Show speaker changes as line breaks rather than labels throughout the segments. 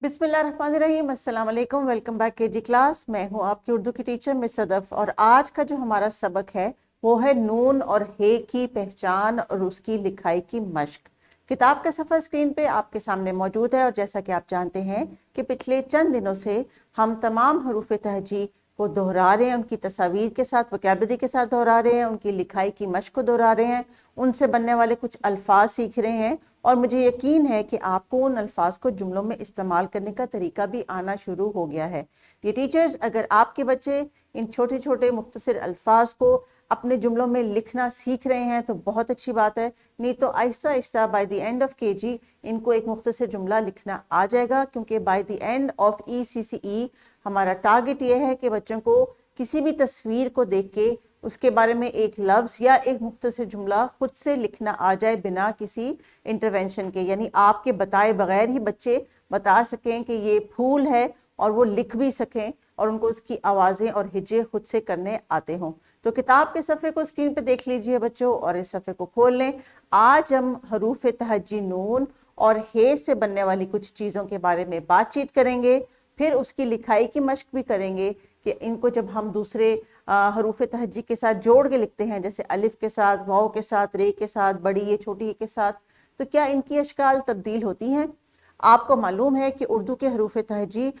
बिस्मिल्लाहिर्रहमानिर्रहीम, अस्सलाम वालेकुम। Welcome back KG class. मैं हूँ आपकी उर्दू की टीचर मिस सदफ और आज का जो हमारा सबक है वो है नून और हे की पहचान और उसकी लिखाई की मश्क। किताब का सफ़र स्क्रीन पे आपके सामने मौजूद है और जैसा कि आप जानते हैं कि पिछले चंद दिनों से हम तमाम हरूफ तहजी को दोहरा रहे हैं, उनकी तस्वीर के साथ, वोकैबुलरी के साथ दोहरा रहे हैं, उनकी लिखाई की मश्क को दोहरा रहे हैं, उनसे बनने वाले कुछ अल्फाज सीख रहे हैं और मुझे यकीन है कि आपको उन अल्फाज को जुमलों में इस्तेमाल करने का तरीका भी आना शुरू हो गया है। ये टीचर्स, अगर आपके बच्चे इन छोटे छोटे मुख्तसर अल्फाज को अपने जुमलों में लिखना सीख रहे हैं तो बहुत अच्छी बात है, नहीं तो Aahista Aahista by the end of KG इनको एक मुख्तसर जुमला लिखना आ जाएगा, क्योंकि by the end of ECCE हमारा टारगेट ये है कि बच्चों को किसी भी तस्वीर को देख के उसके बारे में एक लफ्ज़ या एक मुख्तसर जुमला खुद से लिखना आ जाए बिना किसी इंटरवेंशन के, यानी आपके बताए बगैर ही बच्चे बता सकें कि ये फूल है और वो लिख भी सकें और उनको उसकी आवाज़ें और हिज्जे खुद से करने आते हों। तो किताब के सफ़े को स्क्रीन पे देख लीजिए बच्चों और इस सफ़े को खोल लें। आज हम हरूफ तहज्जी नून और हे से बनने वाली कुछ चीज़ों के बारे में बातचीत करेंगे, फिर उसकी लिखाई की मश्क भी करेंगे कि इनको जब हम दूसरे हरूफ तहज्जी के साथ जोड़ के लिखते हैं, जैसे अलिफ के साथ, वाव के साथ, रे के साथ, बड़ी ये छोटी ये के साथ, तो क्या इनकी अशकाल तब्दील होती हैं। आपको मालूम है कि उर्दू के हरूफ तहज्जी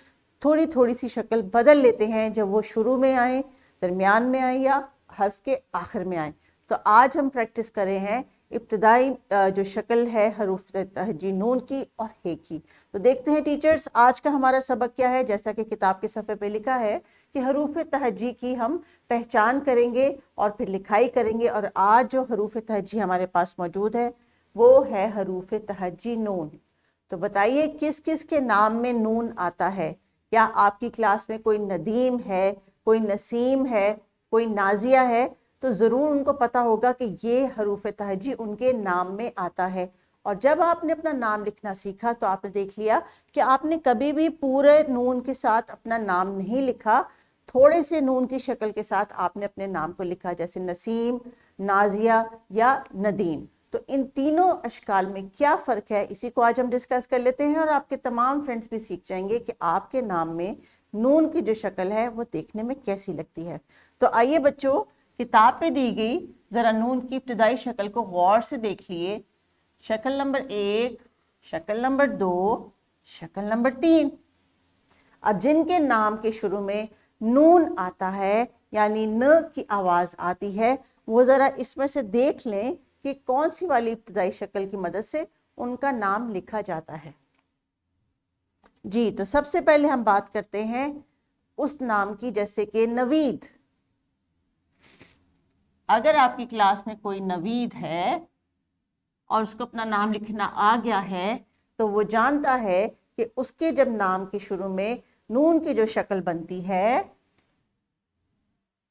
थोड़ी थोड़ी सी शक्ल बदल लेते हैं जब वो शुरू में आए, दरमियान में आए या हर्फ के आखिर में आए। तो आज हम प्रैक्टिस कर रहे हैं इब्तदाई जो शक्ल है हरूफ तहज्जी नून की और हे की। तो देखते हैं टीचर्स आज का हमारा सबक क्या है। जैसा कि किताब के सफ़े पे लिखा है कि हरूफ तहज्जी की हम पहचान करेंगे और फिर लिखाई करेंगे, और आज जो हरूफ तहज्जी हमारे पास मौजूद है वो है हरूफ तहज्जी नून। तो बताइए किस किस के नाम में नून आता है। क्या आपकी क्लास में कोई नदीम है, कोई नसीम है, कोई नाजिया है, तो ज़रूर उनको पता होगा कि ये हरूफ तहज्जी उनके नाम में आता है। और जब आपने अपना नाम लिखना सीखा तो आपने देख लिया कि आपने कभी भी पूरे नून के साथ अपना नाम नहीं लिखा, थोड़े से नून की शक्ल के साथ आपने अपने नाम को लिखा, जैसे नसीम, नाजिया या नदीम। तो इन तीनों अशकाल में क्या फ़र्क है, इसी को आज हम डिस्कस कर लेते हैं और आपके तमाम फ्रेंड्स भी सीख जाएंगे कि आपके नाम में नून की जो शक्ल है वो देखने में कैसी लगती है। तो आइए बच्चों, किताब पे दी गई ज़रा नून की इब्तदाई शक्ल को गौर से देख लिए। शक्ल नंबर 1, शक्ल नंबर 2, शक्ल नंबर 3। अब जिनके नाम के शुरू में नून आता है यानी न की आवाज़ आती है, वो ज़रा इसमें से देख लें कि कौन सी वाली इब्तदाई शक्ल की मदद से उनका नाम लिखा जाता है। जी, तो सबसे पहले हम बात करते हैं उस नाम की, जैसे कि नवीद। अगर आपकी क्लास में कोई नवीद है और उसको अपना नाम लिखना आ गया है तो वो जानता है कि उसके जब नाम के शुरू में नून की जो शक्ल बनती है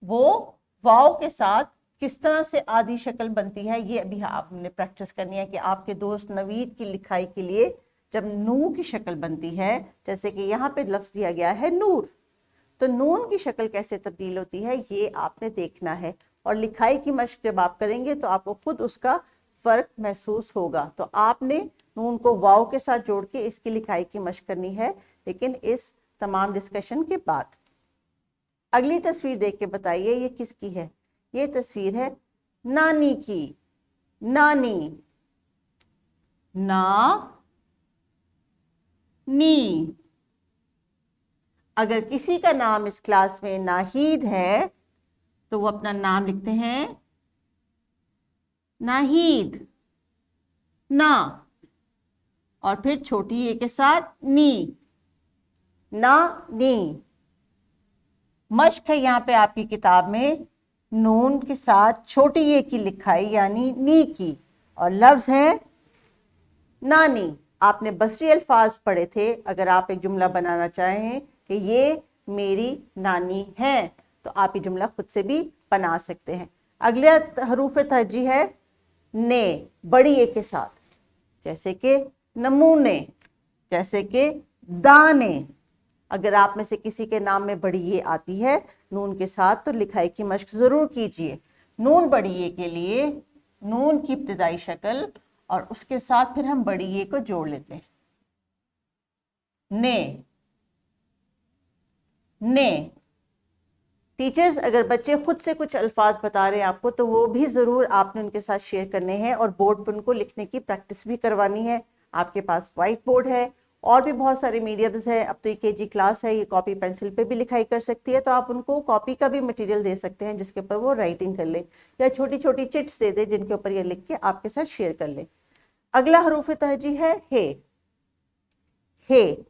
वो वाव के साथ किस तरह से आधी शक्ल बनती है। ये अभी आपने प्रैक्टिस करनी है कि आपके दोस्त नवीद की लिखाई के लिए जब नू की शक्ल बनती है, जैसे कि यहाँ पे लफ्ज़ दिया गया है नूर, तो नून की शक्ल कैसे तब्दील होती है ये आपने देखना है। और लिखाई की मश्क जब आप करेंगे तो आपको खुद उसका फ़र्क महसूस होगा। तो आपने नून को वाव के साथ जोड़ के इसकी लिखाई की मश्क करनी है, लेकिन इस तमाम डिस्कशन के बाद। अगली तस्वीर देख के बताइए ये किसकी है। ये तस्वीर है नानी की। नानी, ना नी। अगर किसी का नाम इस क्लास में नाहीद है तो वो अपना नाम लिखते हैं नाहीद, ना, और फिर छोटी ए के साथ नी, ना नी। मश्क है यहाँ पे आपकी किताब में नून के साथ छोटी ए की लिखाई यानी नी की, और लफ्ज़ है नानी। आपने बसरी अल्फाज पढ़े थे। अगर आप एक जुमला बनाना चाहें कि ये मेरी नानी है तो आप ये जुमला खुद से भी बना सकते हैं। अगला हरूफ तहज्जी है ने, बड़ी ए के साथ, जैसे कि नमूने, जैसे कि दाने। अगर आप में से किसी के नाम में बड़ी ए आती है नून के साथ तो लिखाई की मश्क ज़रूर कीजिए। नून बड़ी ए के लिए नून की इब्तदाई शक्ल और उसके साथ फिर हम बड़ी ए को जोड़ लेते हैं। ने, ने। टीचर्स, अगर बच्चे खुद से कुछ अल्फाज बता रहे हैं आपको तो वो भी ज़रूर आपने उनके साथ शेयर करने हैं और बोर्ड पर उनको लिखने की प्रैक्टिस भी करवानी है। आपके पास वाइट बोर्ड है और भी बहुत सारे मीडियम्स है। अब तो ये केजी क्लास है, ये कॉपी पेंसिल पे भी लिखाई कर सकती है, तो आप उनको कॉपी का भी मटेरियल दे सकते हैं जिसके ऊपर वो राइटिंग कर ले, या छोटी छोटी चिट्स दे दे जिनके ऊपर ये लिख के आपके साथ शेयर कर ले। अगला हरूफ तहजी है हे, हे।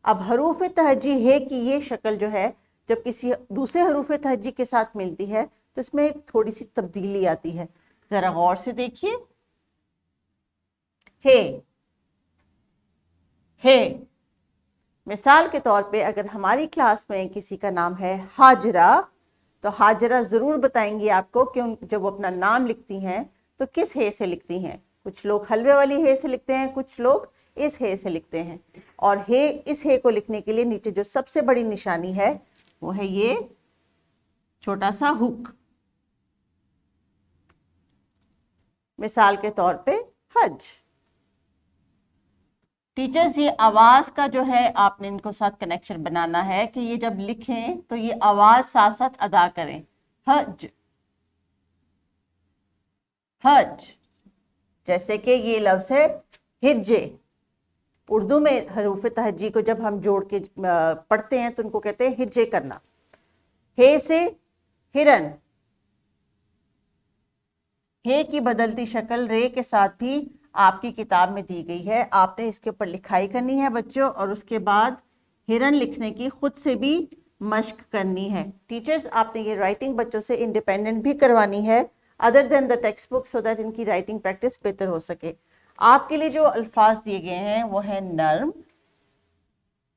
अब हरूफ तहजी हे की ये शक्ल जो है जब किसी दूसरे हरूफ तहजी के साथ मिलती है तो इसमें एक थोड़ी सी तब्दीली आती है। जरा गौर से देखिए, हे, हे। मिसाल के तौर पे अगर हमारी क्लास में किसी का नाम है हाजरा, तो हाजरा जरूर बताएंगी आपको कि जब वो अपना नाम लिखती हैं तो किस हे से लिखती हैं। कुछ लोग हलवे वाली हे से लिखते हैं, कुछ लोग इस हे से लिखते हैं। और हे, इस हे को लिखने के लिए नीचे जो सबसे बड़ी निशानी है वो है ये छोटा सा हुक। मिसाल के तौर पे हज। टीचर्स, ये आवाज का जो है आपने इनको साथ कनेक्शन बनाना है कि ये जब लिखें तो ये आवाज साथ साथ अदा करें। हज, हज। जैसे कि ये लफ्ज है हिज्जे। उर्दू में हरूफ तहजी को जब हम जोड़ के पढ़ते हैं तो उनको कहते हैं हिज्जे करना। हे से हिरन, हे की बदलती शक्ल रे के साथ भी आपकी किताब में दी गई है। आपने इसके ऊपर लिखाई करनी है बच्चों, और उसके बाद हिरन लिखने की खुद से भी मश्क करनी है। टीचर्स, आपने ये राइटिंग बच्चों से इंडिपेंडेंट भी करवानी है other than the text book, so that इनकी राइटिंग प्रैक्टिस बेहतर हो सके। आपके लिए जो अल्फाज दिए गए हैं वो है नर्म,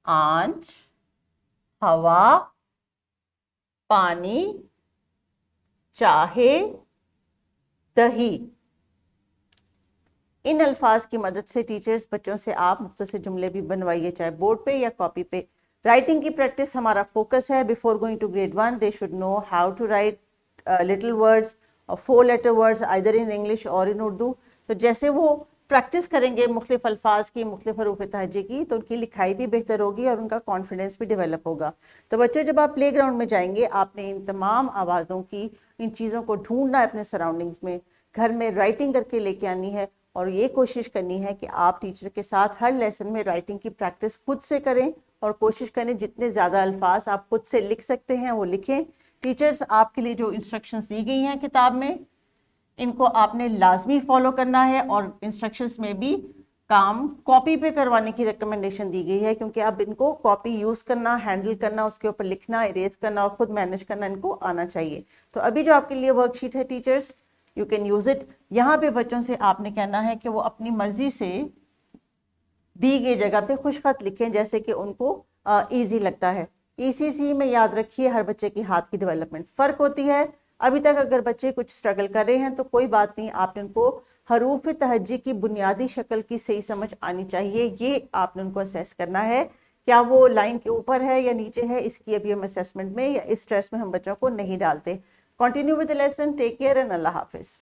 आंच, हवा, पानी, चाहे, दही। इन अल्फाज की मदद से टीचर्स बच्चों से आप मुख्तसर जुमले भी बनवाइए, चाहे बोर्ड पे या कॉपी पे। राइटिंग की प्रैक्टिस हमारा फोकस है। Before going to grade 1 they should know how to write little words और 4 letter words either in English और इन उर्दू। तो जैसे वो प्रैक्टिस करेंगे मुख्तलिफ अल्फाज की, मुख्तलिफ हरूफ तहजी की, तो उनकी लिखाई भी बेहतर होगी और उनका कॉन्फिडेंस भी डेवलप होगा। तो बच्चों, जब आप प्ले ग्राउंड में जाएंगे आपने इन तमाम आवाज़ों की, इन चीज़ों को ढूंढना है अपने सराउंडिंग्स में, घर में राइटिंग करके लेके आनी है और ये कोशिश करनी है कि आप टीचर के साथ हर लेसन में राइटिंग की प्रैक्टिस खुद से करें और कोशिश करें जितने ज़्यादा अल्फाज आप खुद से लिख सकते हैं वो लिखें। टीचर्स, आपके लिए जो इंस्ट्रक्शंस दी गई हैं किताब में, इनको आपने लाजमी फॉलो करना है और इंस्ट्रक्शंस में भी काम कॉपी पे करवाने की रिकमेंडेशन दी गई है, क्योंकि अब इनको कॉपी यूज़ करना, हैंडल करना, उसके ऊपर लिखना, इरेज करना और ख़ुद मैनेज करना इनको आना चाहिए। तो अभी जो आपके लिए वर्कशीट है teachers, you can use it. यहाँ पे बच्चों से आपने कहना है कि वो अपनी मर्जी से दी गई जगह पे खुश खत लिखें जैसे कि उनको ईजी लगता है। ECC में याद रखिए हर बच्चे की हाथ की डेवलपमेंट फ़र्क होती है। अभी तक अगर बच्चे कुछ स्ट्रगल कर रहे हैं तो कोई बात नहीं, आपने उनको हरूफ तहजी की बुनियादी शक्ल की सही समझ आनी चाहिए। ये आपने उनको असेस करना है, क्या वो लाइन के ऊपर है या नीचे है। इसकी अभी हम असेसमेंट में या इस स्ट्रेस में हम बच्चों को नहीं डालते। Continue with the lesson. Take care and अल्लाह हाफिज़।